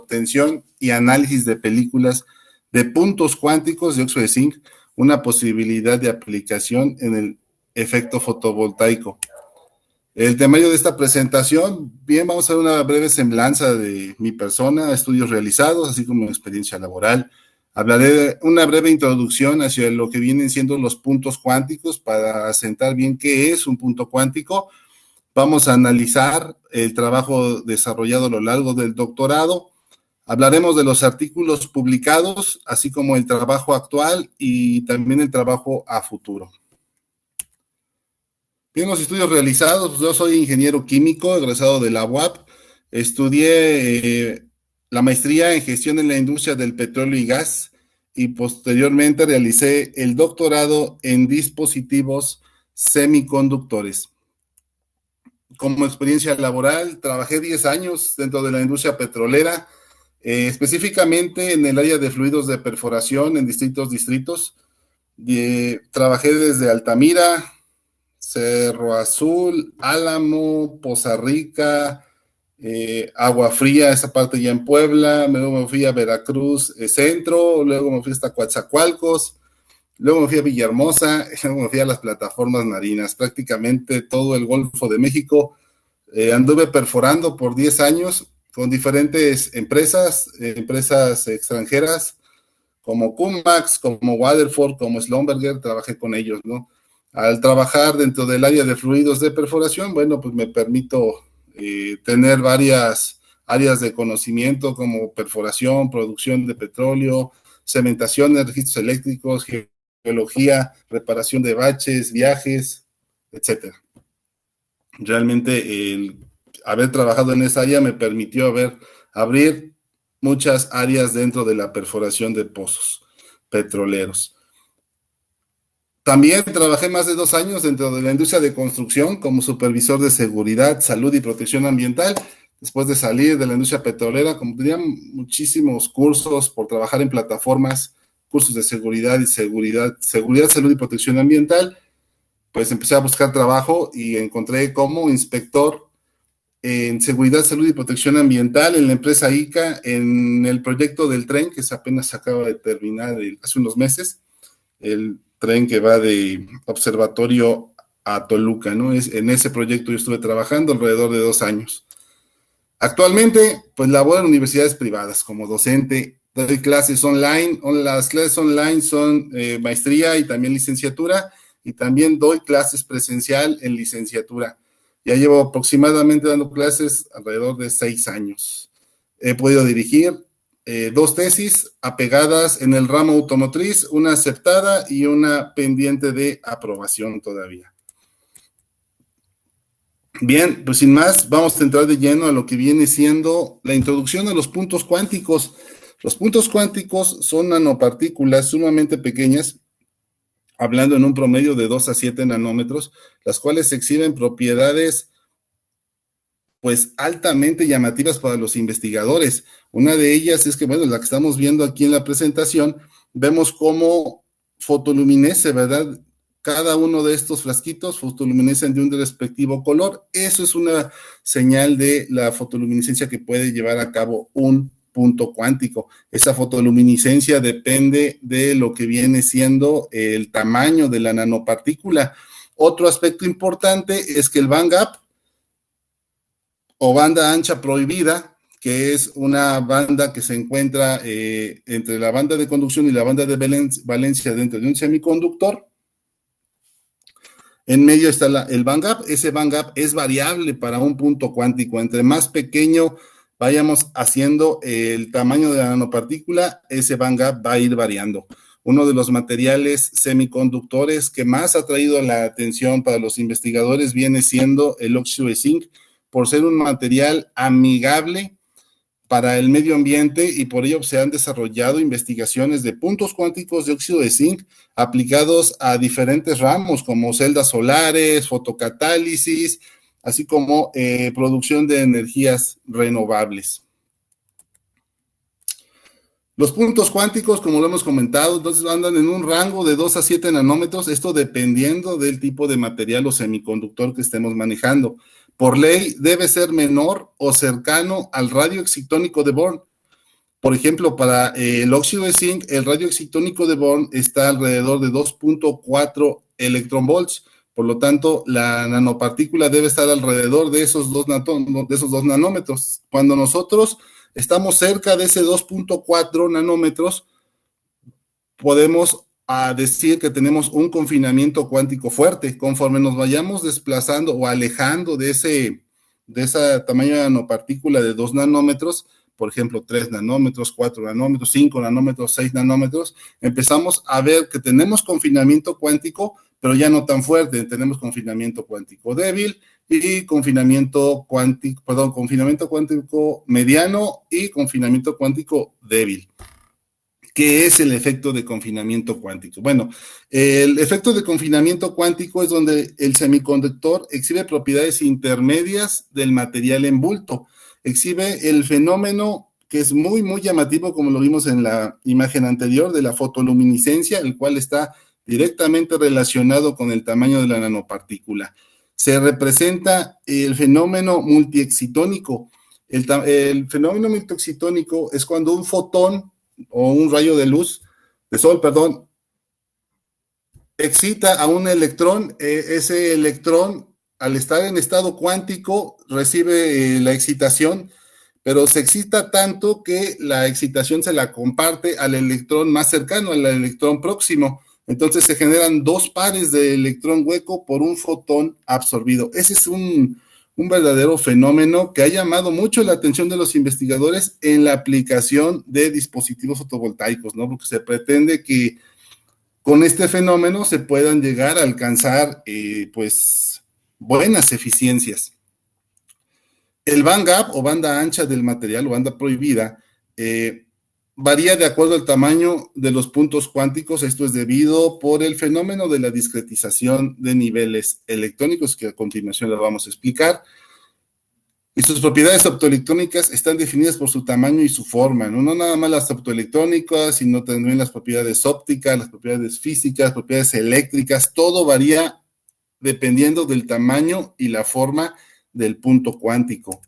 obtención y análisis de películas de puntos cuánticos de óxido de zinc, una posibilidad de aplicación en el efecto fotovoltaico. El temario de esta presentación, bien, vamos a ver una breve semblanza de mi persona, estudios realizados, así como experiencia laboral. Hablaré de una breve introducción hacia lo que vienen siendo los puntos cuánticos para asentar bien qué es un punto cuántico. Vamos a analizar el trabajo desarrollado a lo largo del doctorado. Hablaremos de los artículos publicados, así como el trabajo actual y también el trabajo a futuro. Bien, los estudios realizados, yo soy ingeniero químico, egresado de la UAP, estudié la maestría en gestión en la industria del petróleo y gas y posteriormente realicé el doctorado en dispositivos semiconductores. Como experiencia laboral, trabajé 10 años dentro de la industria petrolera, específicamente en el área de fluidos de perforación en distintos distritos. Trabajé desde Altamira, Cerro Azul, Álamo, Poza Rica, Agua Fría, esa parte ya en Puebla, luego me fui a Veracruz Centro, luego me fui hasta Coatzacoalcos, luego me fui a Villahermosa, luego me fui a las plataformas marinas, prácticamente todo el Golfo de México. Anduve perforando por 10 años con diferentes empresas extranjeras, como Cumax, como Waterford, como Schlumberger, trabajé con ellos, ¿no? Al trabajar dentro del área de fluidos de perforación, bueno, pues me permito tener varias áreas de conocimiento como perforación, producción de petróleo, cementación de registros eléctricos, geología, reparación de baches, viajes, etcétera. Realmente el haber trabajado en esa área me permitió abrir muchas áreas dentro de la perforación de pozos petroleros. También trabajé más de 2 años dentro de la industria de construcción como supervisor de seguridad, salud y protección ambiental. Después de salir de la industria petrolera, como tenía muchísimos cursos por trabajar en plataformas, cursos de seguridad, salud y protección ambiental, pues empecé a buscar trabajo y encontré como inspector en seguridad, salud y protección ambiental en la empresa ICA, en el proyecto del tren que apenas acaba de terminar hace unos meses, el tren que va de Observatorio a Toluca, ¿no? En ese proyecto yo estuve trabajando alrededor de 2 años. Actualmente, pues laboro en universidades privadas como docente, doy clases online, las clases online son maestría y también licenciatura, y también doy clases presencial en licenciatura. Ya llevo aproximadamente dando clases alrededor de 6 años. He podido dirigir 2 tesis apegadas en el ramo automotriz, una aceptada y una pendiente de aprobación todavía. Bien, pues sin más, vamos a entrar de lleno a lo que viene siendo la introducción a los puntos cuánticos. Los puntos cuánticos son nanopartículas sumamente pequeñas, hablando en un promedio de 2 a 7 nanómetros, las cuales exhiben propiedades pues altamente llamativas para los investigadores. Una de ellas es que, bueno, la que estamos viendo aquí en la presentación, vemos cómo fotoluminece, ¿verdad? Cada uno de estos frasquitos fotoluminescen de un respectivo color. Eso es una señal de la fotoluminiscencia que puede llevar a cabo un punto cuántico. Esa fotoluminiscencia depende de lo que viene siendo el tamaño de la nanopartícula. Otro aspecto importante es que el bandgap o banda ancha prohibida, que es una banda que se encuentra entre la banda de conducción y la banda de valencia dentro de un semiconductor. En medio está el bandgap. Ese bandgap es variable para un punto cuántico. Entre más pequeño vayamos haciendo el tamaño de la nanopartícula, ese bandgap va a ir variando. Uno de los materiales semiconductores que más ha traído la atención para los investigadores viene siendo el óxido de zinc, por ser un material amigable para el medio ambiente, y por ello se han desarrollado investigaciones de puntos cuánticos de óxido de zinc aplicados a diferentes ramos como celdas solares, fotocatálisis, así como producción de energías renovables. Los puntos cuánticos, como lo hemos comentado, entonces andan en un rango de 2 a 7 nanómetros, esto dependiendo del tipo de material o semiconductor que estemos manejando. Por ley debe ser menor o cercano al radio excitónico de Born. Por ejemplo, para el óxido de zinc, el radio excitónico de Born está alrededor de 2.4 electronvolts. Por lo tanto, la nanopartícula debe estar alrededor de esos de esos 2 nanómetros. Cuando nosotros estamos cerca de ese 2.4 nanómetros, podemos decir que tenemos un confinamiento cuántico fuerte. Conforme nos vayamos desplazando o alejando de ese tamaño de nanopartícula de 2 nanómetros, por ejemplo, 3 nanómetros, 4 nanómetros, 5 nanómetros, 6 nanómetros, empezamos a ver que tenemos confinamiento cuántico, pero ya no tan fuerte. Tenemos confinamiento cuántico débil y confinamiento cuántico mediano y confinamiento cuántico débil. ¿Qué es el efecto de confinamiento cuántico? Bueno, el efecto de confinamiento cuántico es donde el semiconductor exhibe propiedades intermedias del material en bulto. Exhibe el fenómeno que es muy, muy llamativo, como lo vimos en la imagen anterior, de la fotoluminiscencia, el cual está directamente relacionado con el tamaño de la nanopartícula. Se representa el fenómeno multiexcitónico. El fenómeno multiexcitónico es cuando un fotón o un rayo de luz, de sol, perdón, excita a un electrón. Ese electrón, al estar en estado cuántico, recibe la excitación, pero se excita tanto que la excitación se la comparte al electrón más cercano, al electrón próximo. Entonces se generan 2 pares de electrón hueco por un fotón absorbido. Ese es un verdadero fenómeno que ha llamado mucho la atención de los investigadores en la aplicación de dispositivos fotovoltaicos, ¿no? Porque se pretende que con este fenómeno se puedan llegar a alcanzar, pues, buenas eficiencias. El band gap o banda ancha del material o banda prohibida varía de acuerdo al tamaño de los puntos cuánticos. Esto es debido por el fenómeno de la discretización de niveles electrónicos, que a continuación lo vamos a explicar. Y sus propiedades optoelectrónicas están definidas por su tamaño y su forma, ¿no? No nada más las optoelectrónicas, sino también las propiedades ópticas, las propiedades físicas, las propiedades eléctricas. Todo varía dependiendo del tamaño y la forma del punto cuántico.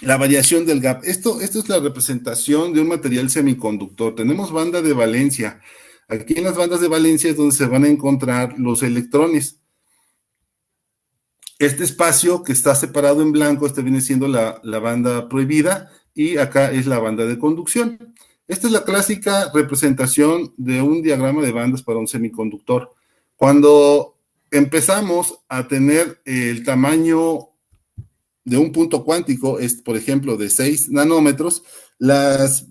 La variación del gap. Esto es la representación de un material semiconductor. Tenemos banda de valencia. Aquí en las bandas de valencia es donde se van a encontrar los electrones. Este espacio que está separado en blanco, este viene siendo la banda prohibida, y acá es la banda de conducción. Esta es la clásica representación de un diagrama de bandas para un semiconductor. Cuando empezamos a tener el tamaño de un punto cuántico, es, por ejemplo, de 6 nanómetros, las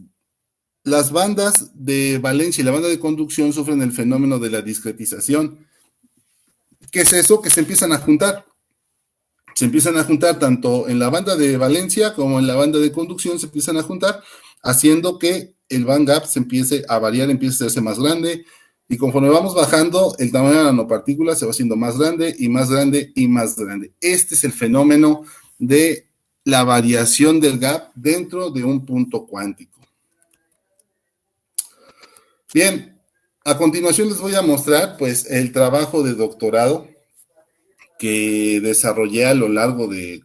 bandas de valencia y la banda de conducción sufren el fenómeno de la discretización. ¿Qué es eso? Que se empiezan a juntar. Se empiezan a juntar tanto en la banda de valencia como en la banda de conducción, se empiezan a juntar, haciendo que el band gap se empiece a variar, empiece a hacerse más grande, y conforme vamos bajando, el tamaño de la nanopartícula se va haciendo más grande y más grande y más grande. Este es el fenómeno de la variación del gap dentro de un punto cuántico. Bien, a continuación les voy a mostrar, pues, el trabajo de doctorado que desarrollé a lo largo de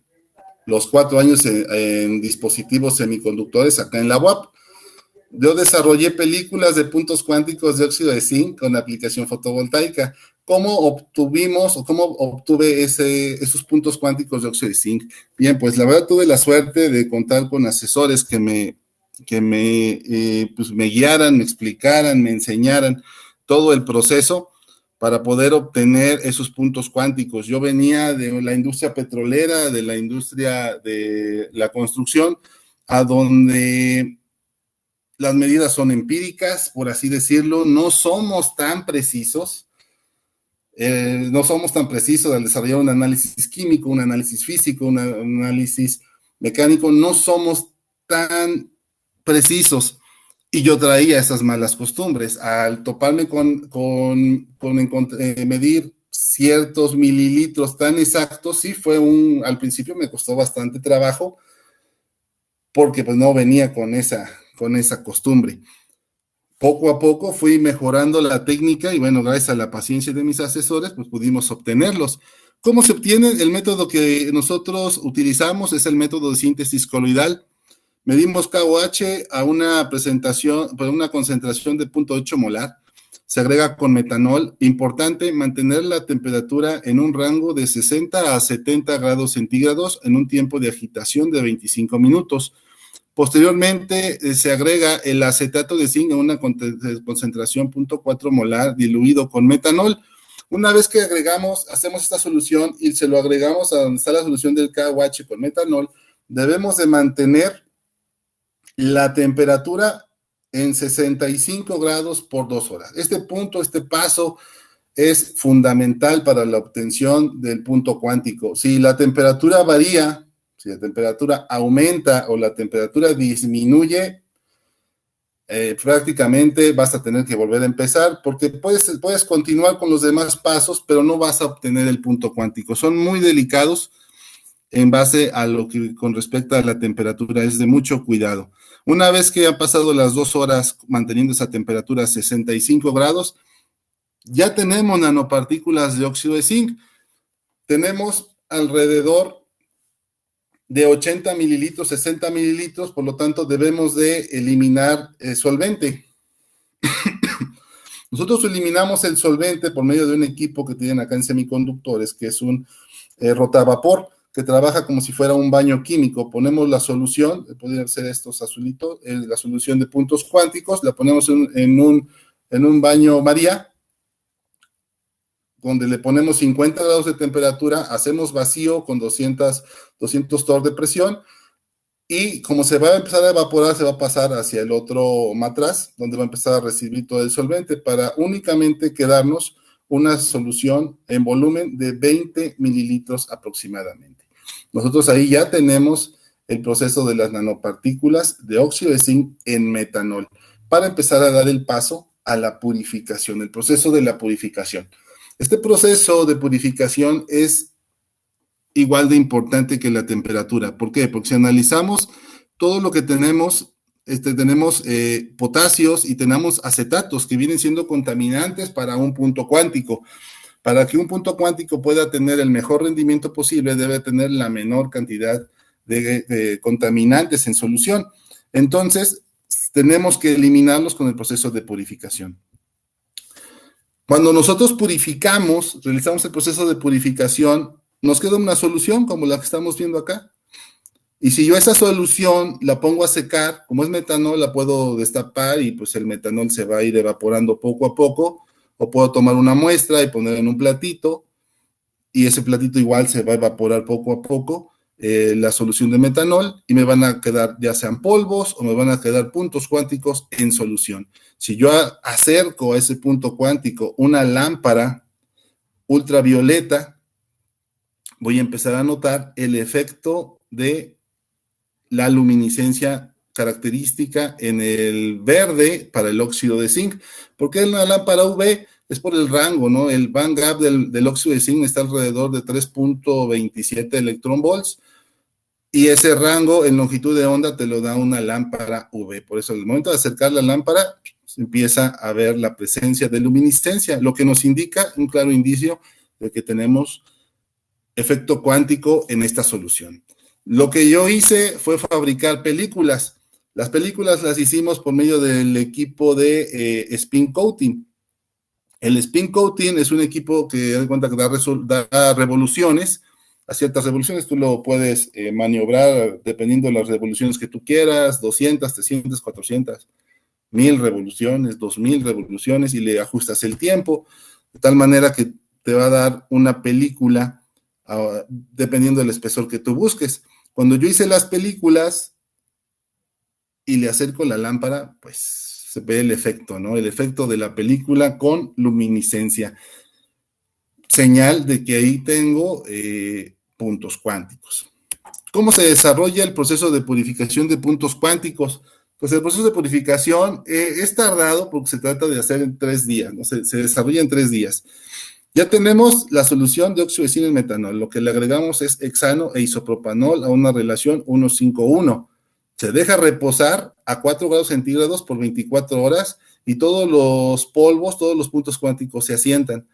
los 4 años en dispositivos semiconductores acá en la UAP. Yo desarrollé películas de puntos cuánticos de óxido de zinc con aplicación fotovoltaica. ¿Cómo obtuvimos o cómo obtuve esos puntos cuánticos de óxido de zinc? Bien, pues la verdad tuve la suerte de contar con asesores que pues me guiaran, me explicaran, me enseñaran todo el proceso para poder obtener esos puntos cuánticos. Yo venía de la industria petrolera, de la industria de la construcción, a donde las medidas son empíricas, por así decirlo. No somos tan precisos al desarrollar un análisis químico, un análisis físico, un análisis mecánico. No somos tan precisos. Y yo traía esas malas costumbres. Al toparme con medir ciertos mililitros tan exactos, sí al principio me costó bastante trabajo, porque pues no venía con esa costumbre. Poco a poco fui mejorando la técnica y bueno, gracias a la paciencia de mis asesores, pues pudimos obtenerlos. ¿Cómo se obtiene? El método que nosotros utilizamos es el método de síntesis coloidal. Medimos KOH a una presentación, por una concentración de 0.8 molar. Se agrega con metanol. Importante mantener la temperatura en un rango de 60 a 70 grados centígrados en un tiempo de agitación de 25 minutos. Posteriormente se agrega el acetato de zinc en una concentración 0.4 molar diluido con metanol. Una vez que agregamos, hacemos esta solución y se lo agregamos a donde está la solución del KOH con metanol, debemos de mantener la temperatura en 65 grados por 2 horas. Este punto, este paso es fundamental para la obtención del punto cuántico. Si la temperatura varía, si la temperatura aumenta o la temperatura disminuye, prácticamente vas a tener que volver a empezar porque puedes continuar con los demás pasos, pero no vas a obtener el punto cuántico. Son muy delicados en base a lo que con respecto a la temperatura es de mucho cuidado. Una vez que han pasado las 2 horas manteniendo esa temperatura a 65 grados, ya tenemos nanopartículas de óxido de zinc. Tenemos alrededor de 80 mililitros, 60 mililitros, por lo tanto debemos de eliminar el solvente. Nosotros eliminamos el solvente por medio de un equipo que tienen acá en semiconductores, que es un rotavapor, que trabaja como si fuera un baño químico. Ponemos la solución, podrían ser estos azulitos, la solución de puntos cuánticos, la ponemos en un baño María, donde le ponemos 50 grados de temperatura, hacemos vacío con 200 torr de presión, y como se va a empezar a evaporar, se va a pasar hacia el otro matraz, donde va a empezar a recibir todo el solvente, para únicamente quedarnos una solución en volumen de 20 mililitros aproximadamente. Nosotros ahí ya tenemos el proceso de las nanopartículas de óxido de zinc en metanol, para empezar a dar el paso a la purificación, el proceso de la purificación. Este proceso de purificación es igual de importante que la temperatura. ¿Por qué? Porque si analizamos todo lo que tenemos, tenemos potasios y tenemos acetatos que vienen siendo contaminantes para un punto cuántico. Para que un punto cuántico pueda tener el mejor rendimiento posible, debe tener la menor cantidad de contaminantes en solución. Entonces, tenemos que eliminarlos con el proceso de purificación. Cuando nosotros purificamos, realizamos el proceso de purificación, nos queda una solución como la que estamos viendo acá. Y si yo esa solución la pongo a secar, como es metanol, la puedo destapar y pues el metanol se va a ir evaporando poco a poco, o puedo tomar una muestra y poner en un platito, y ese platito igual se va a evaporar poco a poco la solución de metanol, y me van a quedar ya sean polvos o me van a quedar puntos cuánticos en solución. Si yo acerco a ese punto cuántico una lámpara ultravioleta, voy a empezar a notar el efecto de la luminiscencia característica en el verde para el óxido de zinc. ¿Por qué una lámpara UV? Es por el rango, ¿no? El band gap del óxido de zinc está alrededor de 3.27 electronvolts, y ese rango en longitud de onda te lo da una lámpara UV. Por eso, al momento de acercar la lámpara, se empieza a ver la presencia de luminiscencia, lo que nos indica un claro indicio de que tenemos efecto cuántico en esta solución. Lo que yo hice fue fabricar películas. Las películas las hicimos por medio del equipo de spin coating. El spin coating es un equipo que da cuenta que da revoluciones. A ciertas revoluciones tú lo puedes maniobrar dependiendo de las revoluciones que tú quieras, 200, 300, 400, 1000 revoluciones, 2000 revoluciones, y le ajustas el tiempo, de tal manera que te va a dar una película dependiendo del espesor que tú busques. Cuando yo hice las películas y le acerco la lámpara, pues se ve el efecto, ¿no? El efecto de la película con luminiscencia. Señal de que ahí tengo puntos cuánticos. ¿Cómo se desarrolla el proceso de purificación de puntos cuánticos? Pues el proceso de purificación es tardado porque se trata de hacer en 3 días, ¿no? Se desarrolla en 3 días. Ya tenemos la solución de óxido de zinc en metanol. Lo que le agregamos es hexano e isopropanol a una relación 1:5:1. Se deja reposar a 4 grados centígrados por 24 horas y todos los polvos, todos los puntos cuánticos se asientan.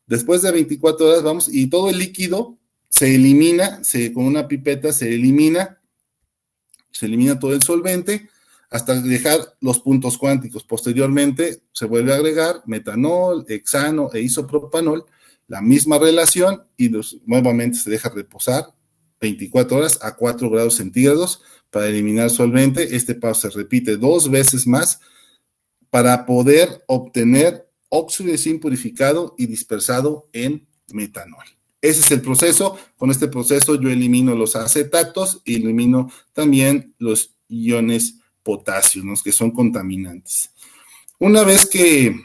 Después de 24 horas vamos y todo el líquido se elimina, con una pipeta se elimina, se elimina todo el solvente hasta dejar los puntos cuánticos. Posteriormente se vuelve a agregar metanol, hexano e isopropanol, la misma relación, y nuevamente se deja reposar 24 horas a 4 grados centígrados para eliminar solvente. Este paso se repite 2 veces más para poder obtener óxido de zinc purificado y dispersado en metanol. Ese es el proceso. Con este proceso yo elimino los acetatos y elimino también los iones potasio, ¿no?, que son contaminantes. Una vez que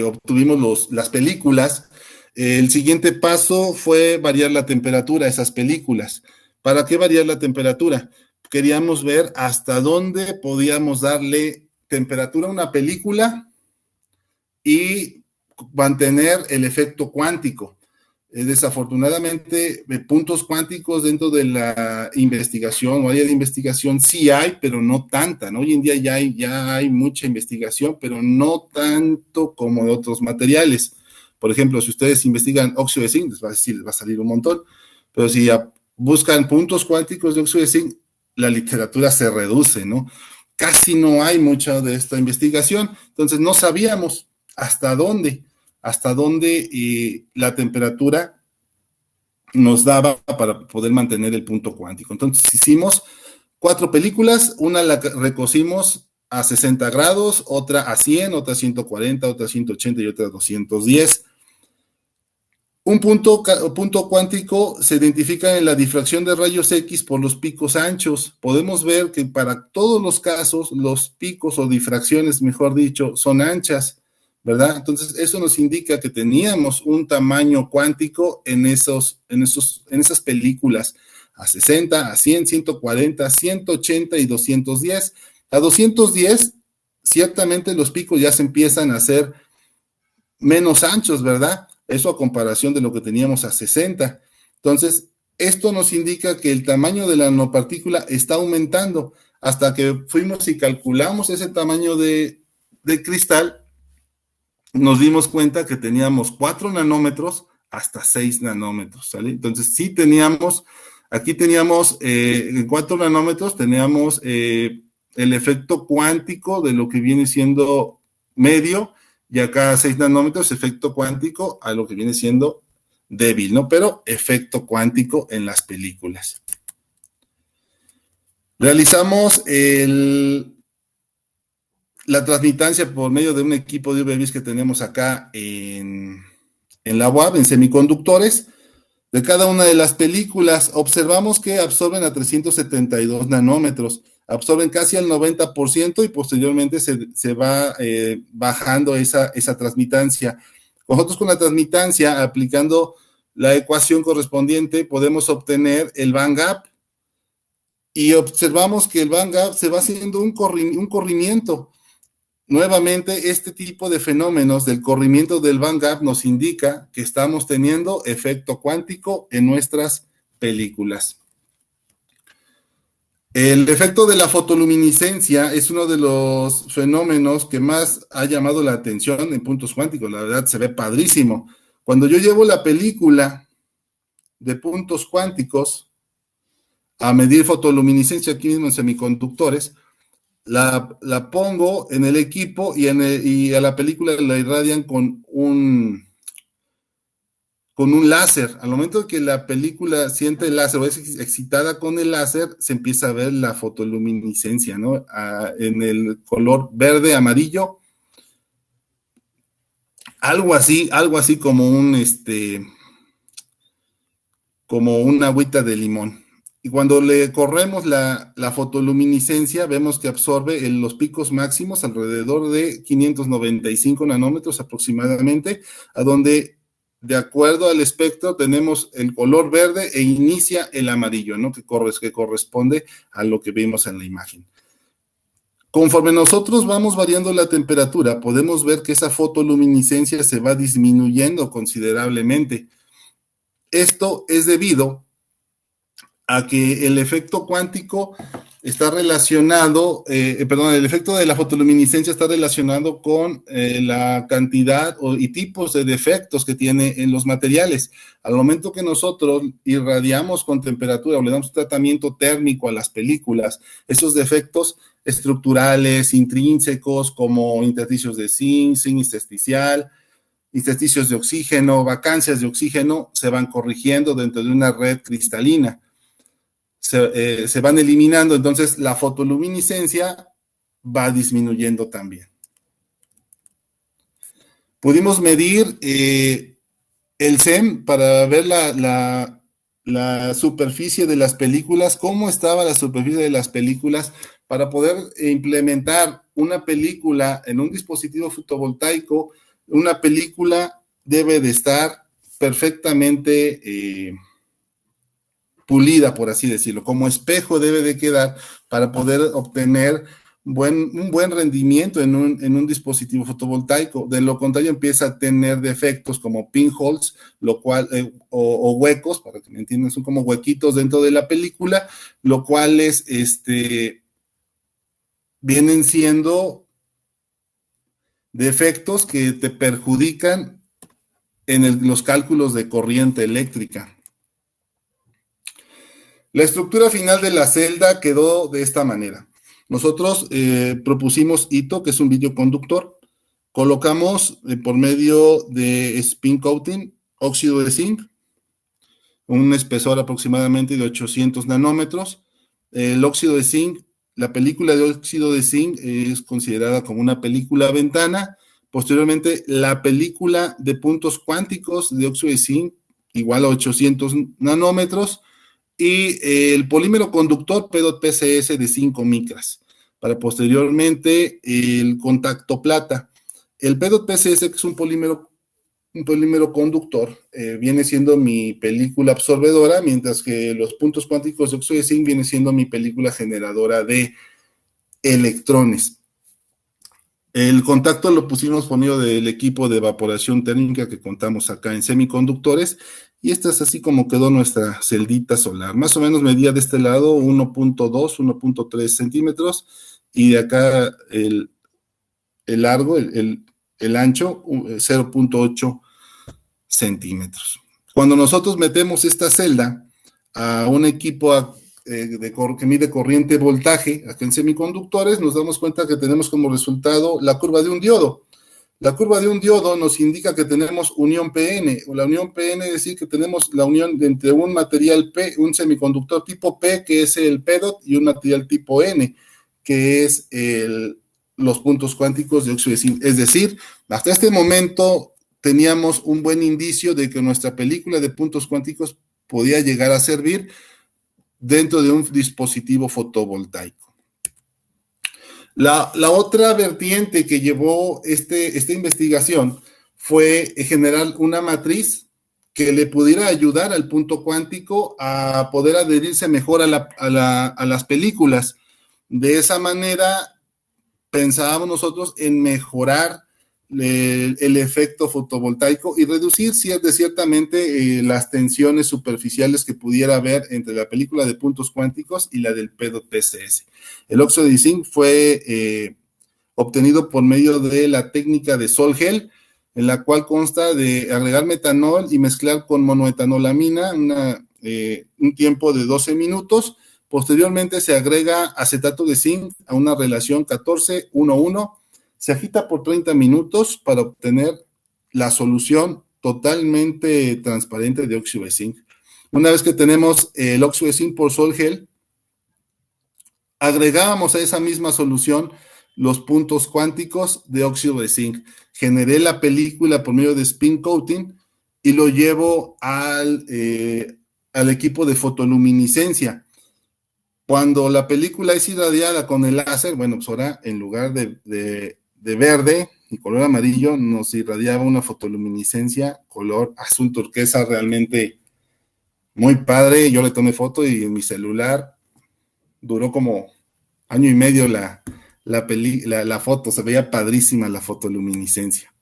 obtuvimos las películas, el siguiente paso fue variar la temperatura de esas películas. ¿Para qué variar la temperatura? Queríamos ver hasta dónde podíamos darle temperatura a una película y mantener el efecto cuántico. Desafortunadamente, puntos cuánticos dentro de la investigación o área de investigación sí hay, pero no tanta, ¿no? Hoy en día ya hay mucha investigación, pero no tanto como de otros materiales. Por ejemplo, si ustedes investigan óxido de zinc, les va a salir un montón, pero si buscan puntos cuánticos de óxido de zinc, la literatura se reduce, ¿no? Casi no hay mucha de esta investigación, entonces no sabíamos hasta dónde la temperatura nos daba para poder mantener el punto cuántico. Entonces hicimos 4 películas, una la recocimos a 60 grados, otra a 100, otra a 140, otra a 180 y otra a 210. Un punto cuántico se identifica en la difracción de rayos X por los picos anchos. Podemos ver que para todos los casos, los picos o difracciones, mejor dicho, son anchas, ¿verdad? Entonces, eso nos indica que teníamos un tamaño cuántico en esas películas, a 60, a 100, 140, 180 y 210. A 210, ciertamente los picos ya se empiezan a hacer menos anchos, ¿verdad? Eso a comparación de lo que teníamos a 60. Entonces, esto nos indica que el tamaño de la nanopartícula está aumentando. Hasta que fuimos y calculamos ese tamaño de cristal, nos dimos cuenta que teníamos 4 nanómetros hasta 6 nanómetros, ¿sale? Entonces, sí teníamos, aquí teníamos, en 4 nanómetros teníamos el efecto cuántico de lo que viene siendo medio, y acá a 6 nanómetros, efecto cuántico a lo que viene siendo débil, ¿no? Pero efecto cuántico en las películas. Realizamos la transmitancia por medio de un equipo de UV-Vis que tenemos acá en la UAB, en semiconductores. De cada una de las películas, observamos que absorben a 372 nanómetros, absorben casi al 90% y posteriormente se va bajando esa transmitancia. Nosotros con la transmitancia, aplicando la ecuación correspondiente, podemos obtener el bandgap y observamos que el bandgap se va haciendo un corrimiento. Nuevamente, este tipo de fenómenos del corrimiento del bandgap nos indica que estamos teniendo efecto cuántico en nuestras películas. El efecto de la fotoluminiscencia es uno de los fenómenos que más ha llamado la atención en puntos cuánticos. La verdad, se ve padrísimo. Cuando yo llevo la película de puntos cuánticos a medir fotoluminiscencia aquí mismo en semiconductores, la pongo en el equipo y a la película la irradian con un láser. Al momento de que la película siente el láser o es excitada con el láser, se empieza a ver la fotoluminiscencia, ¿no? En el color verde, amarillo. Algo así como como una agüita de limón. Y cuando le corremos la fotoluminiscencia, vemos que absorbe los picos máximos alrededor de 595 nanómetros aproximadamente, a donde, de acuerdo al espectro, tenemos el color verde e inicia el amarillo, ¿no? Que corresponde a lo que vimos en la imagen. Conforme nosotros vamos variando la temperatura, podemos ver que esa fotoluminiscencia se va disminuyendo considerablemente. Esto es debido a que el efecto cuántico está relacionado, perdón, el efecto de la fotoluminiscencia está relacionado con la cantidad y tipos de defectos que tiene en los materiales. Al momento que nosotros irradiamos con temperatura o le damos un tratamiento térmico a las películas, esos defectos estructurales, intrínsecos, como intersticios de zinc, zinc intersticial, intersticios de oxígeno, vacancias de oxígeno, se van corrigiendo dentro de una red cristalina. Se van eliminando, entonces la fotoluminiscencia va disminuyendo también. Pudimos medir el SEM para ver la superficie de las películas, cómo estaba la superficie de las películas, para poder implementar una película en un dispositivo fotovoltaico. Una película debe de estar perfectamente pulida, por así decirlo, como espejo debe de quedar para poder obtener un buen rendimiento en un dispositivo fotovoltaico. De lo contrario, empieza a tener defectos como pinholes, lo cual, o huecos, para que me entiendan, son como huequitos dentro de la película, lo cual es, vienen siendo defectos que te perjudican en los cálculos de corriente eléctrica. La estructura final de la celda quedó de esta manera. Nosotros propusimos ITO, que es un videoconductor. Colocamos por medio de spin coating óxido de zinc, un espesor aproximadamente de 800 nanómetros. El óxido de zinc, la película de óxido de zinc es considerada como una película ventana. Posteriormente, la película de puntos cuánticos de óxido de zinc, igual a 800 nanómetros. Y el polímero conductor PEDOT-PCS de 5 micras, para posteriormente el contacto plata. El PEDOT-PCS, que es un polímero conductor, viene siendo mi película absorbedora, mientras que los puntos cuánticos de óxido de zinc viene siendo mi película generadora de electrones. El contacto lo pusimos por medio del equipo de evaporación térmica que contamos acá en semiconductores, y esta es así como quedó nuestra celdita solar. Más o menos medía de este lado 1.2, 1.3 centímetros, y de acá el largo, el ancho, 0.8 centímetros. Cuando nosotros metemos esta celda a un equipo que mide corriente voltaje, acá en semiconductores, nos damos cuenta que tenemos como resultado la curva de un diodo. La curva de un diodo nos indica que tenemos unión PN, o la unión PN es decir que tenemos la unión entre un material P, un semiconductor tipo P, que es el PEDOT, y un material tipo N, que es los puntos cuánticos de óxido de zinc. Es decir, hasta este momento teníamos un buen indicio de que nuestra película de puntos cuánticos podía llegar a servir dentro de un dispositivo fotovoltaico. La otra vertiente que llevó esta investigación fue generar una matriz que le pudiera ayudar al punto cuántico a poder adherirse mejor a las películas. De esa manera pensábamos nosotros en mejorar el efecto fotovoltaico y reducir ciertamente las tensiones superficiales que pudiera haber entre la película de puntos cuánticos y la del PEDOT-PCS. El óxido de zinc fue obtenido por medio de la técnica de Sol-Gel, en la cual consta de agregar metanol y mezclar con monoetanolamina un tiempo de 12 minutos. Posteriormente se agrega acetato de zinc a una relación 14:1:1. Se agita por 30 minutos para obtener la solución totalmente transparente de óxido de zinc. Una vez que tenemos el óxido de zinc por Sol-Gel, agregábamos a esa misma solución los puntos cuánticos de óxido de zinc. Generé la película por medio de spin coating y lo llevo al equipo de fotoluminiscencia. Cuando la película es irradiada con el láser, bueno, pues ahora en lugar de verde y color amarillo, nos irradiaba una fotoluminiscencia color azul turquesa, realmente muy padre. Yo le tomé foto y en mi celular duró como año y medio la foto, se veía padrísima la fotoluminiscencia.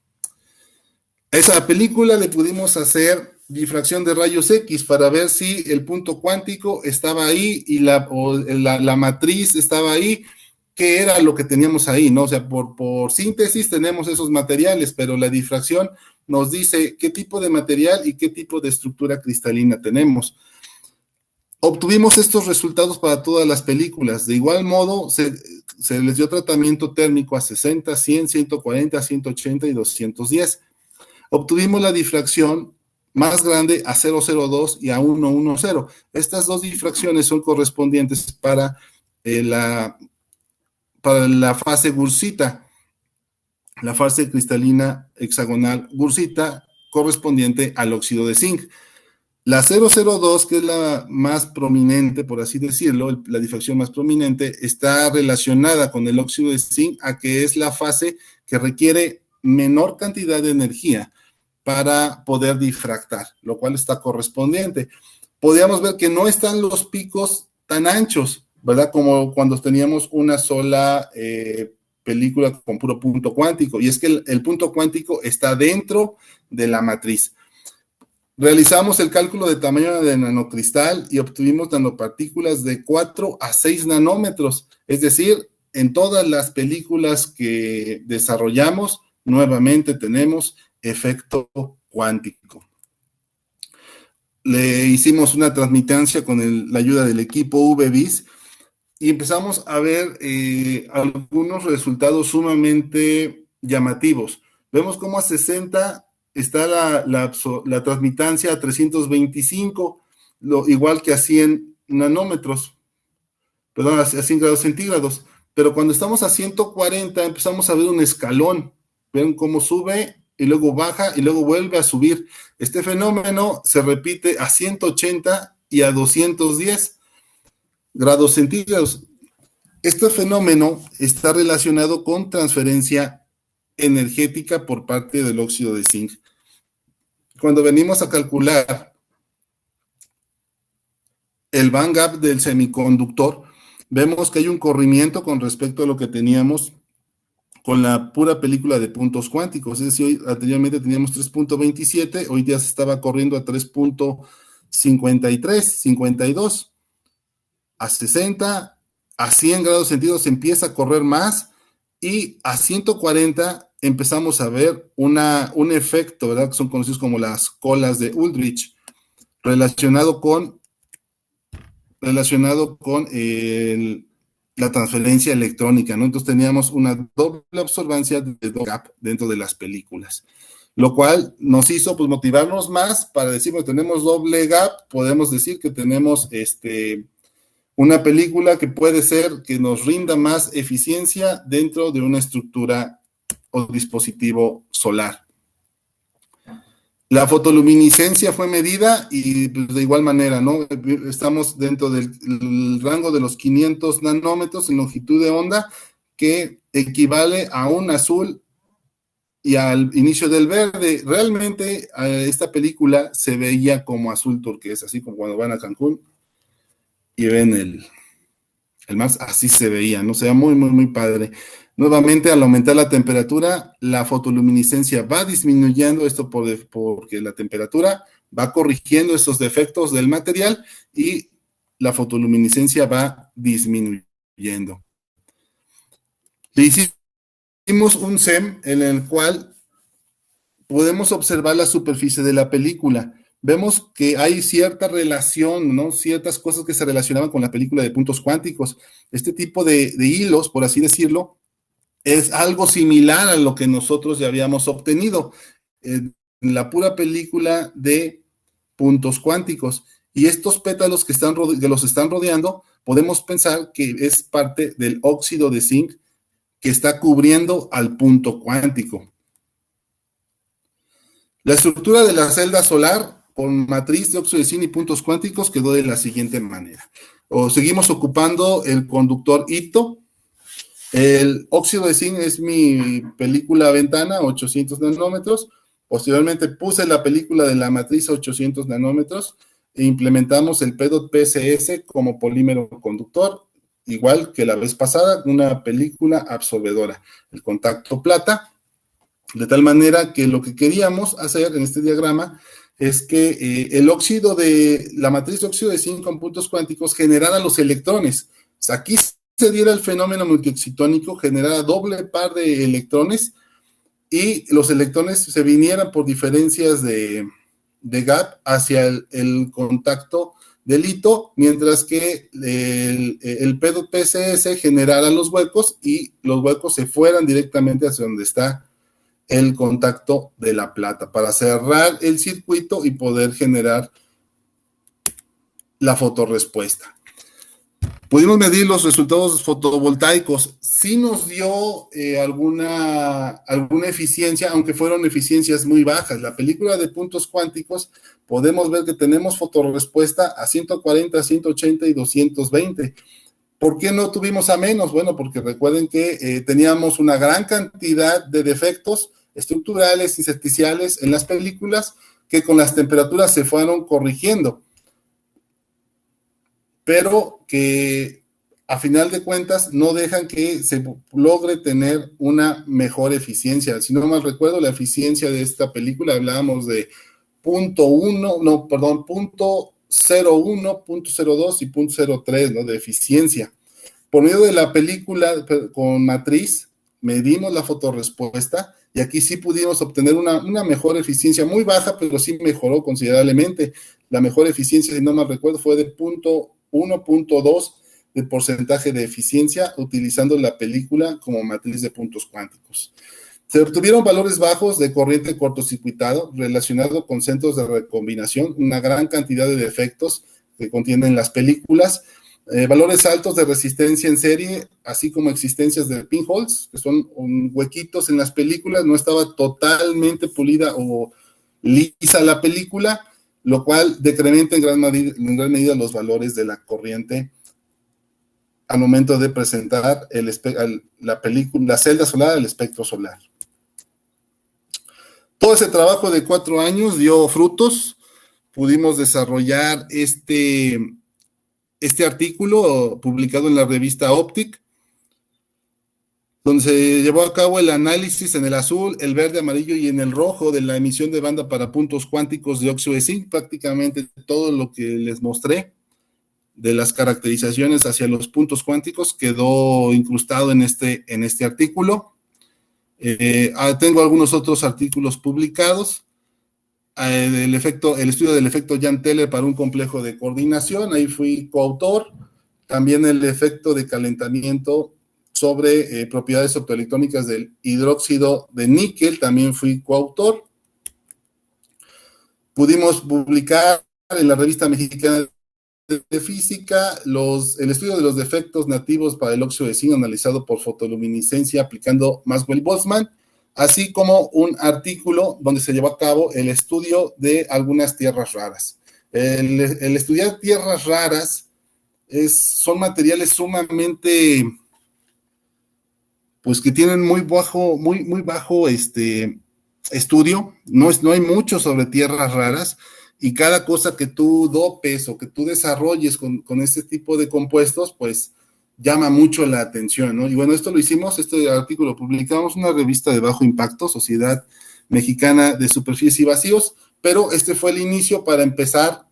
Esa película le pudimos hacer difracción de rayos X para ver si el punto cuántico estaba ahí y la matriz estaba ahí, qué era lo que teníamos ahí, ¿no? O sea, por síntesis tenemos esos materiales, pero la difracción nos dice qué tipo de material y qué tipo de estructura cristalina tenemos. Obtuvimos estos resultados para todas las películas. De igual modo, se les dio tratamiento térmico a 60, 100, 140, 180 y 210. Obtuvimos la difracción más grande a 002 y a 110. Estas dos difracciones son correspondientes para la fase gursita, la fase cristalina hexagonal gursita correspondiente al óxido de zinc. La 002, que es la más prominente, por así decirlo, la difracción más prominente, está relacionada con el óxido de zinc, a que es la fase que requiere menor cantidad de energía para poder difractar, lo cual está correspondiente. Podríamos ver que no están los picos tan anchos, ¿verdad? Como cuando teníamos una sola película con puro punto cuántico, y es que el punto cuántico está dentro de la matriz. Realizamos el cálculo de tamaño de nanocristal y obtuvimos nanopartículas de 4 a 6 nanómetros, es decir, en todas las películas que desarrollamos, nuevamente tenemos efecto cuántico. Le hicimos una transmitancia con la ayuda del equipo VBIS y empezamos a ver algunos resultados sumamente llamativos. Vemos cómo a 60 está la transmitancia a 325, igual que a 100 nanómetros, perdón, a 100 grados centígrados. Pero cuando estamos a 140 empezamos a ver un escalón. Ven cómo sube y luego baja y luego vuelve a subir. Este fenómeno se repite a 180 y a 210 grados centígrados. Este fenómeno está relacionado con transferencia energética por parte del óxido de zinc. Cuando venimos a calcular el band gap del semiconductor, vemos que hay un corrimiento con respecto a lo que teníamos con la pura película de puntos cuánticos. Es decir, anteriormente teníamos 3.27, hoy día se estaba corriendo a 3.53, 52. A 60, a 100 grados centígrados empieza a correr más, y a 140 empezamos a ver un efecto, ¿verdad? Que son conocidos como las colas de Ullrich, relacionado con la transferencia electrónica, ¿no? Entonces teníamos una doble absorbancia de gap dentro de las películas, lo cual nos hizo pues motivarnos más para decir, bueno, tenemos doble gap, podemos decir que tenemos una película que puede ser que nos rinda más eficiencia dentro de una estructura o dispositivo solar. La fotoluminiscencia fue medida y pues, de igual manera, ¿no? Estamos dentro del rango de los 500 nanómetros en longitud de onda, que equivale a un azul y al inicio del verde. Realmente esta película se veía como azul turquesa, así como cuando van a Cancún y ven el mar, así se veía, ¿no? O sea, muy, muy, muy padre. Nuevamente, al aumentar la temperatura, la fotoluminiscencia va disminuyendo, esto porque la temperatura va corrigiendo estos defectos del material y la fotoluminiscencia va disminuyendo. Le hicimos un SEM en el cual podemos observar la superficie de la película. Vemos que hay cierta relación, ¿no? Ciertas cosas que se relacionaban con la película de puntos cuánticos. Este tipo de hilos, por así decirlo, es algo similar a lo que nosotros ya habíamos obtenido en la pura película de puntos cuánticos. Y estos pétalos que los están rodeando, podemos pensar que es parte del óxido de zinc que está cubriendo al punto cuántico. La estructura de la celda solar con matriz de óxido de zinc y puntos cuánticos quedó de la siguiente manera. Seguimos ocupando el conductor Ito. El óxido de zinc es mi película ventana, 800 nanómetros. Posteriormente puse la película de la matriz a 800 nanómetros e implementamos el PEDOT-PCS como polímero conductor, igual que la vez pasada, una película absorbedora, el contacto plata, de tal manera que lo que queríamos hacer en este diagrama es que el óxido de la matriz de óxido de zinc con puntos cuánticos generara los electrones. O sea, aquí se diera el fenómeno multioxitónico, generara doble par de electrones y los electrones se vinieran por diferencias de gap hacia el contacto del hito, mientras que el PCS generara los huecos y los huecos se fueran directamente hacia donde está el contacto de la plata para cerrar el circuito y poder generar la fotorrespuesta. Pudimos medir los resultados fotovoltaicos. Sí nos dio alguna eficiencia, aunque fueron eficiencias muy bajas. La película de puntos cuánticos, podemos ver que tenemos fotorrespuesta a 140, 180 y 220. ¿Por qué no tuvimos a menos? Bueno, porque recuerden que teníamos una gran cantidad de defectos estructurales, inerciales en las películas que con las temperaturas se fueron corrigiendo, pero que a final de cuentas no dejan que se logre tener una mejor eficiencia. Si no mal recuerdo, la eficiencia de esta película hablábamos de punto 01, punto 02 y punto 03, ¿no? De eficiencia. Por medio de la película con matriz, medimos la fotorrespuesta y aquí sí pudimos obtener una mejor eficiencia, muy baja, pero sí mejoró considerablemente. La mejor eficiencia, si no mal recuerdo, fue de punto 1.2 de porcentaje de eficiencia utilizando la película como matriz de puntos cuánticos. Se obtuvieron valores bajos de corriente cortocircuitado relacionado con centros de recombinación, una gran cantidad de defectos que contienen las películas, valores altos de resistencia en serie, así como existencias de pinholes, que son huequitos en las películas, no estaba totalmente pulida o lisa la película, lo cual decrementa en gran medida los valores de la corriente al momento de presentar la película, la celda solar al espectro solar. Todo ese trabajo de 4 años dio frutos. Pudimos desarrollar este artículo publicado en la revista Optic, donde se llevó a cabo el análisis en el azul, el verde, amarillo y en el rojo de la emisión de banda para puntos cuánticos de óxido de zinc, prácticamente todo lo que les mostré de las caracterizaciones hacia los puntos cuánticos quedó incrustado en este artículo. Tengo algunos otros artículos publicados. El estudio del efecto Jahn-Teller para un complejo de coordinación, ahí fui coautor. También el efecto de calentamiento sobre propiedades optoelectrónicas del hidróxido de níquel, también fui coautor. Pudimos publicar en la revista mexicana de física el estudio de los defectos nativos para el óxido de zinc analizado por fotoluminiscencia aplicando Maxwell y Boltzmann, así como un artículo donde se llevó a cabo el estudio de algunas tierras raras. El estudiar tierras raras son materiales sumamente, pues que tienen muy bajo estudio, no hay mucho sobre tierras raras, y cada cosa que tú dopes o que tú desarrolles con este tipo de compuestos, pues llama mucho la atención, ¿no? Y bueno, esto lo hicimos, este artículo lo publicamos en una revista de bajo impacto, Sociedad Mexicana de Superficies y Vacíos, pero este fue el inicio para empezar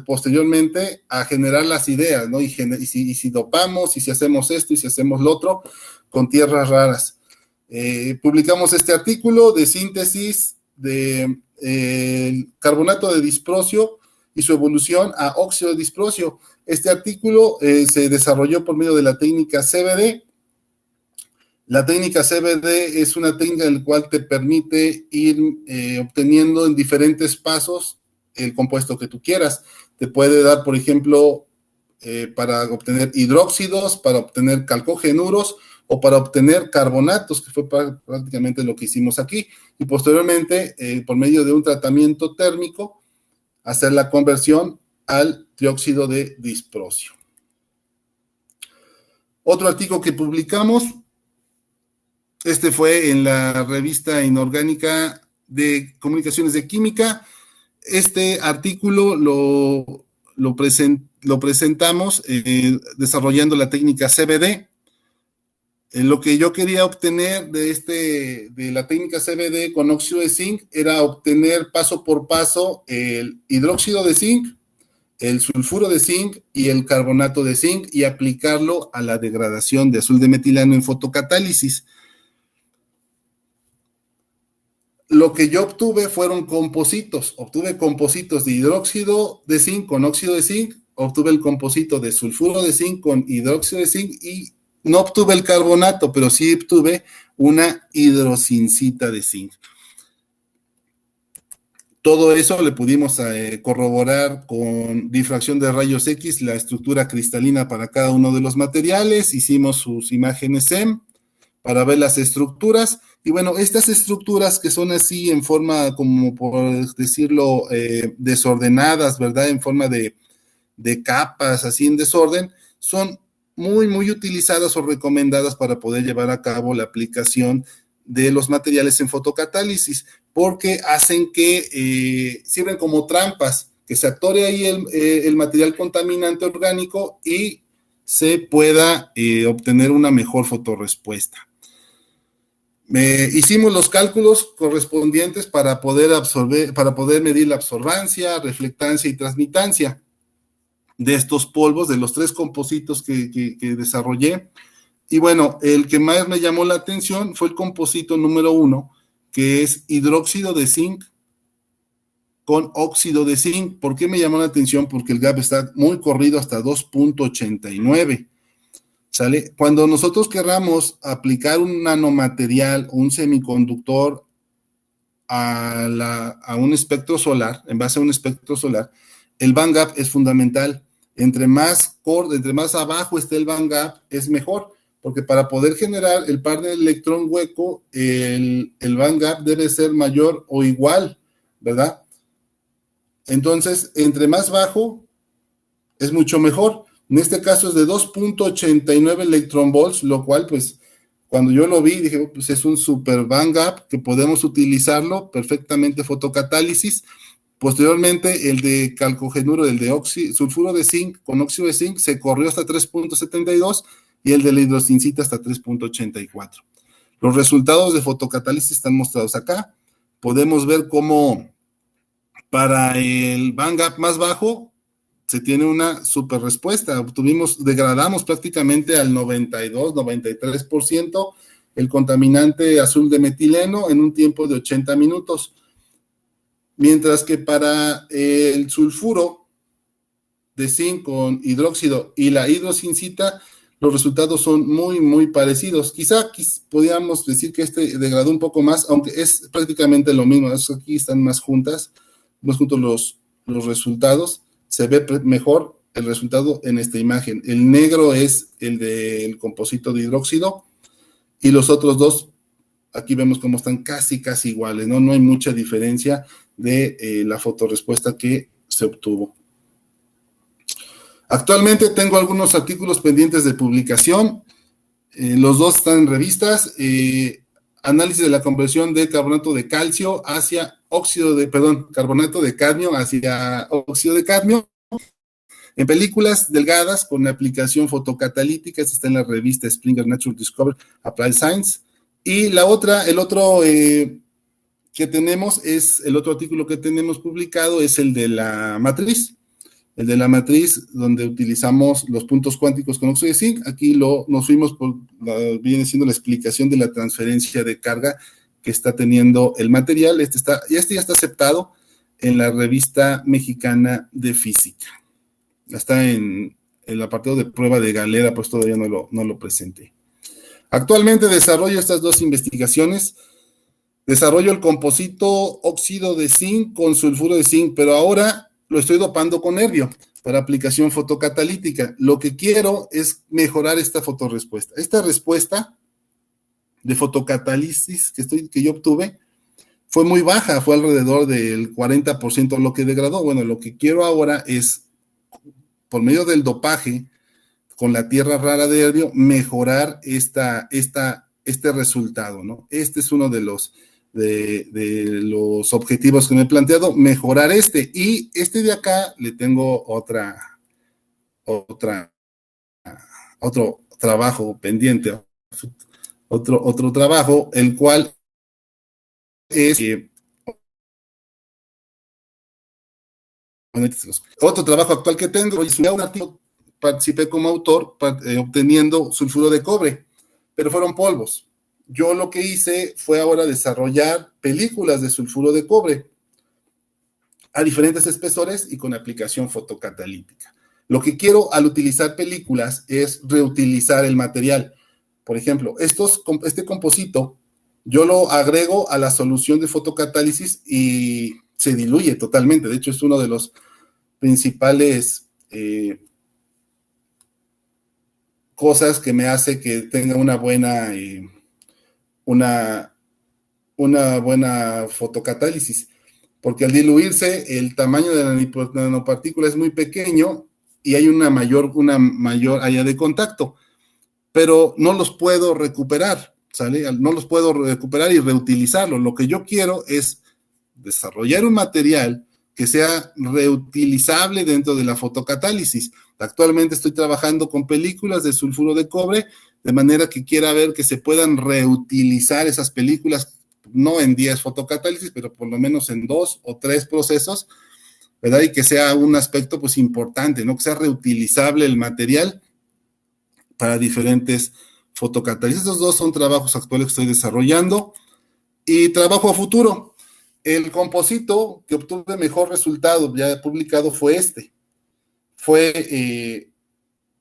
posteriormente a generar las ideas, ¿no? Y si dopamos, y si hacemos esto, y si hacemos lo otro, con tierras raras. Publicamos este artículo de síntesis de carbonato de disprocio y su evolución a óxido de disprocio. Este artículo se desarrolló por medio de la técnica CVD. La técnica CVD es una técnica en la cual te permite ir obteniendo en diferentes pasos el compuesto que tú quieras. Te puede dar, por ejemplo, para obtener hidróxidos, para obtener calcogenuros o para obtener carbonatos, que fue prácticamente lo que hicimos aquí. Y posteriormente, por medio de un tratamiento térmico, hacer la conversión al trióxido de disprocio. Otro artículo que publicamos, este fue en la revista Inorgánica de Comunicaciones de Química. Este artículo lo presentamos desarrollando la técnica CVD. Lo que yo quería obtener de la técnica CVD con óxido de zinc era obtener paso por paso el hidróxido de zinc, el sulfuro de zinc y el carbonato de zinc y aplicarlo a la degradación de azul de metilano en fotocatálisis. Lo que yo obtuve fueron compositos. Obtuve compositos de hidróxido de zinc con óxido de zinc, obtuve el composito de sulfuro de zinc con hidróxido de zinc y no obtuve el carbonato, pero sí obtuve una hidrocincita de zinc. Todo eso le pudimos corroborar con difracción de rayos X, la estructura cristalina para cada uno de los materiales, hicimos sus imágenes SEM para ver las estructuras, y bueno, estas estructuras que son así en forma, como por decirlo, desordenadas, ¿verdad? En forma de capas, así en desorden, son muy utilizadas o recomendadas para poder llevar a cabo la aplicación de los materiales en fotocatálisis, porque hacen que sirven como trampas, que se atore ahí el material contaminante orgánico y se pueda obtener una mejor fotorrespuesta. Hicimos los cálculos correspondientes para poder medir la absorbancia, reflectancia y transmitancia de estos polvos, de los 3 compositos que desarrollé. Y bueno, el que más me llamó la atención fue el composito número 1, que es hidróxido de zinc con óxido de zinc. ¿Por qué me llamó la atención? Porque el gap está muy corrido hasta 2.89. ¿Sale? Cuando nosotros querramos aplicar un nanomaterial, un semiconductor a un espectro solar, en base a un espectro solar, el band gap es fundamental. Entre más abajo esté el band gap, es mejor, porque para poder generar el par de electrón hueco, el band gap debe ser mayor o igual, ¿verdad? Entonces, entre más bajo, es mucho mejor. En este caso es de 2.89 electronvolts, lo cual, pues, cuando yo lo vi, dije, pues es un super band gap que podemos utilizarlo perfectamente fotocatálisis. Posteriormente, el de calcogenuro, el de sulfuro de zinc con óxido de zinc, se corrió hasta 3.72 y el de la hidrocincita hasta 3.84. Los resultados de fotocatálisis están mostrados acá. Podemos ver cómo para el band gap más bajo se tiene una super respuesta. Degradamos prácticamente al 92, 93% el contaminante azul de metileno en un tiempo de 80 minutos. Mientras que para el sulfuro de zinc con hidróxido y la hidrocincita, los resultados son muy parecidos. Quizá podríamos decir que este degradó un poco más, aunque es prácticamente lo mismo. Aquí están más juntos los resultados. Se ve mejor el resultado en esta imagen. El negro es el del composito de hidróxido y los otros dos, aquí vemos cómo están casi iguales, ¿no? No hay mucha diferencia de la fotorrespuesta que se obtuvo. Actualmente tengo algunos artículos pendientes de publicación. Los dos están en revistas. Análisis de la conversión de carbonato de calcio hacia carbonato de cadmio hacia óxido de cadmio en películas delgadas con aplicación fotocatalítica. Esta está en la revista Springer Nature Discovery Applied Science. Y el otro artículo que tenemos publicado es el de la matriz. El de la matriz, donde utilizamos los puntos cuánticos con óxido de zinc. Aquí nos fuimos viene siendo la explicación de la transferencia de carga que está teniendo el material. Este ya está aceptado en la revista mexicana de física. Está en el apartado de prueba de galera, pues todavía no lo presenté. Actualmente desarrollo estas dos investigaciones. Desarrollo el composito óxido de zinc con sulfuro de zinc, pero ahora lo estoy dopando con herbio para aplicación fotocatalítica. Lo que quiero es mejorar esta fotorrespuesta. Esta respuesta de fotocatálisis que yo obtuve fue muy baja, fue alrededor del 40% lo que degradó. Bueno, lo que quiero ahora es, por medio del dopaje con la tierra rara de herbio, mejorar este resultado, ¿no? Este es uno de los objetivos que me he planteado, mejorar y este de acá le tengo otro trabajo pendiente. otro trabajo, el cual es otro trabajo actual que tengo, es un artículo, participé como autor obteniendo sulfuro de cobre, pero fueron polvos. Yo lo que hice fue ahora desarrollar películas de sulfuro de cobre a diferentes espesores y con aplicación fotocatalítica. Lo que quiero al utilizar películas es reutilizar el material. Por ejemplo, este composito yo lo agrego a la solución de fotocatálisis y se diluye totalmente. De hecho, es uno de los principales cosas que me hace que tenga una buena fotocatálisis, porque al diluirse el tamaño de la nanopartícula es muy pequeño y hay una mayor área de contacto, pero no los puedo recuperar, ¿sale? No los puedo recuperar y reutilizarlos. Lo que yo quiero es desarrollar un material que sea reutilizable dentro de la fotocatálisis. Actualmente estoy trabajando con películas de sulfuro de cobre, de manera que quiera ver que se puedan reutilizar esas películas, no en 10 fotocatálisis, pero por lo menos en 2 o 3 procesos, ¿verdad? Y que sea un aspecto pues importante, ¿no? Que sea reutilizable el material para diferentes fotocatálisis. Estos dos son trabajos actuales que estoy desarrollando. Y trabajo a futuro. El composito que obtuve mejor resultado ya publicado fue este. Fue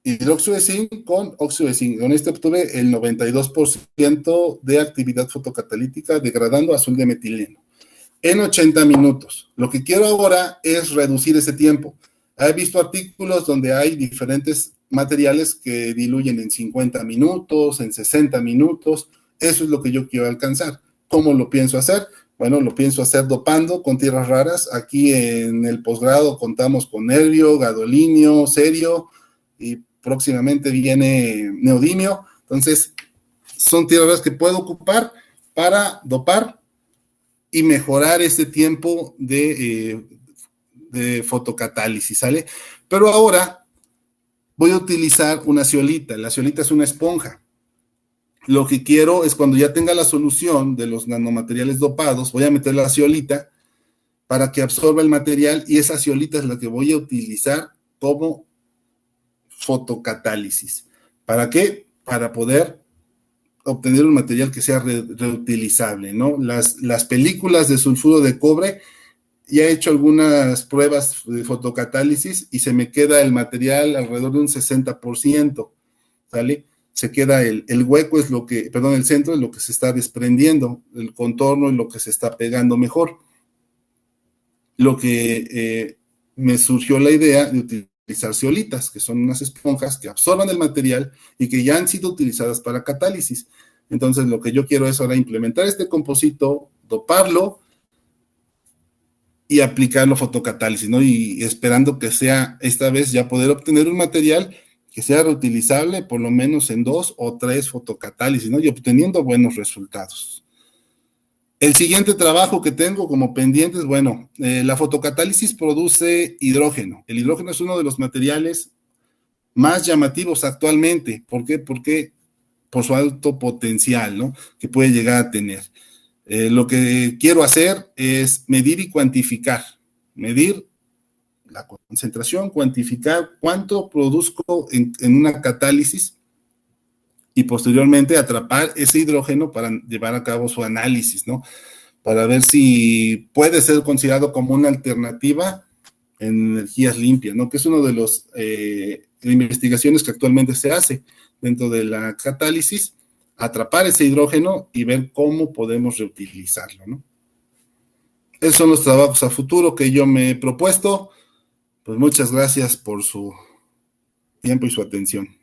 hidróxido de zinc con óxido de zinc. Con este obtuve el 92% de actividad fotocatalítica degradando azul de metileno en 80 minutos. Lo que quiero ahora es reducir ese tiempo. He visto artículos donde hay diferentes materiales que diluyen en 50 minutos, en 60 minutos. Eso es lo que yo quiero alcanzar. ¿Cómo lo pienso hacer? Bueno, lo pienso hacer dopando con tierras raras. Aquí en el posgrado contamos con nervio, gadolinio, cerio y próximamente viene neodimio. Entonces, son tierras raras que puedo ocupar para dopar y mejorar ese tiempo de fotocatálisis, ¿sale? Pero ahora voy a utilizar una zeolita. La zeolita es una esponja. Lo que quiero es cuando ya tenga la solución de los nanomateriales dopados, voy a meter la zeolita para que absorba el material y esa zeolita es la que voy a utilizar como fotocatálisis. ¿Para qué? Para poder obtener un material que sea reutilizable, ¿no? Las películas de sulfuro de cobre, ya he hecho algunas pruebas de fotocatálisis y se me queda el material alrededor de un 60%, ¿sale? Se queda el hueco es lo que, perdón, el centro es lo que se está desprendiendo, el contorno es lo que se está pegando mejor. Lo que me surgió la idea de utilizar zeolitas, que son unas esponjas que absorban el material y que ya han sido utilizadas para catálisis. Entonces, lo que yo quiero es ahora implementar este composito, doparlo y aplicarlo fotocatálisis, ¿no? Y esperando que sea esta vez ya poder obtener un material que sea reutilizable por lo menos en 2 o 3 fotocatálisis, ¿no? Y obteniendo buenos resultados. El siguiente trabajo que tengo como pendientes, bueno, la fotocatálisis produce hidrógeno. El hidrógeno es uno de los materiales más llamativos actualmente. ¿Por qué? Porque por su alto potencial, ¿no? Que puede llegar a tener. Lo que quiero hacer es medir y cuantificar. Medir la concentración, cuantificar cuánto produzco en una catálisis y posteriormente atrapar ese hidrógeno para llevar a cabo su análisis, ¿no? Para ver si puede ser considerado como una alternativa en energías limpias, ¿no? Que es uno de los investigaciones que actualmente se hace dentro de la catálisis, atrapar ese hidrógeno y ver cómo podemos reutilizarlo, ¿no? Esos son los trabajos a futuro que yo me he propuesto. Pues muchas gracias por su tiempo y su atención.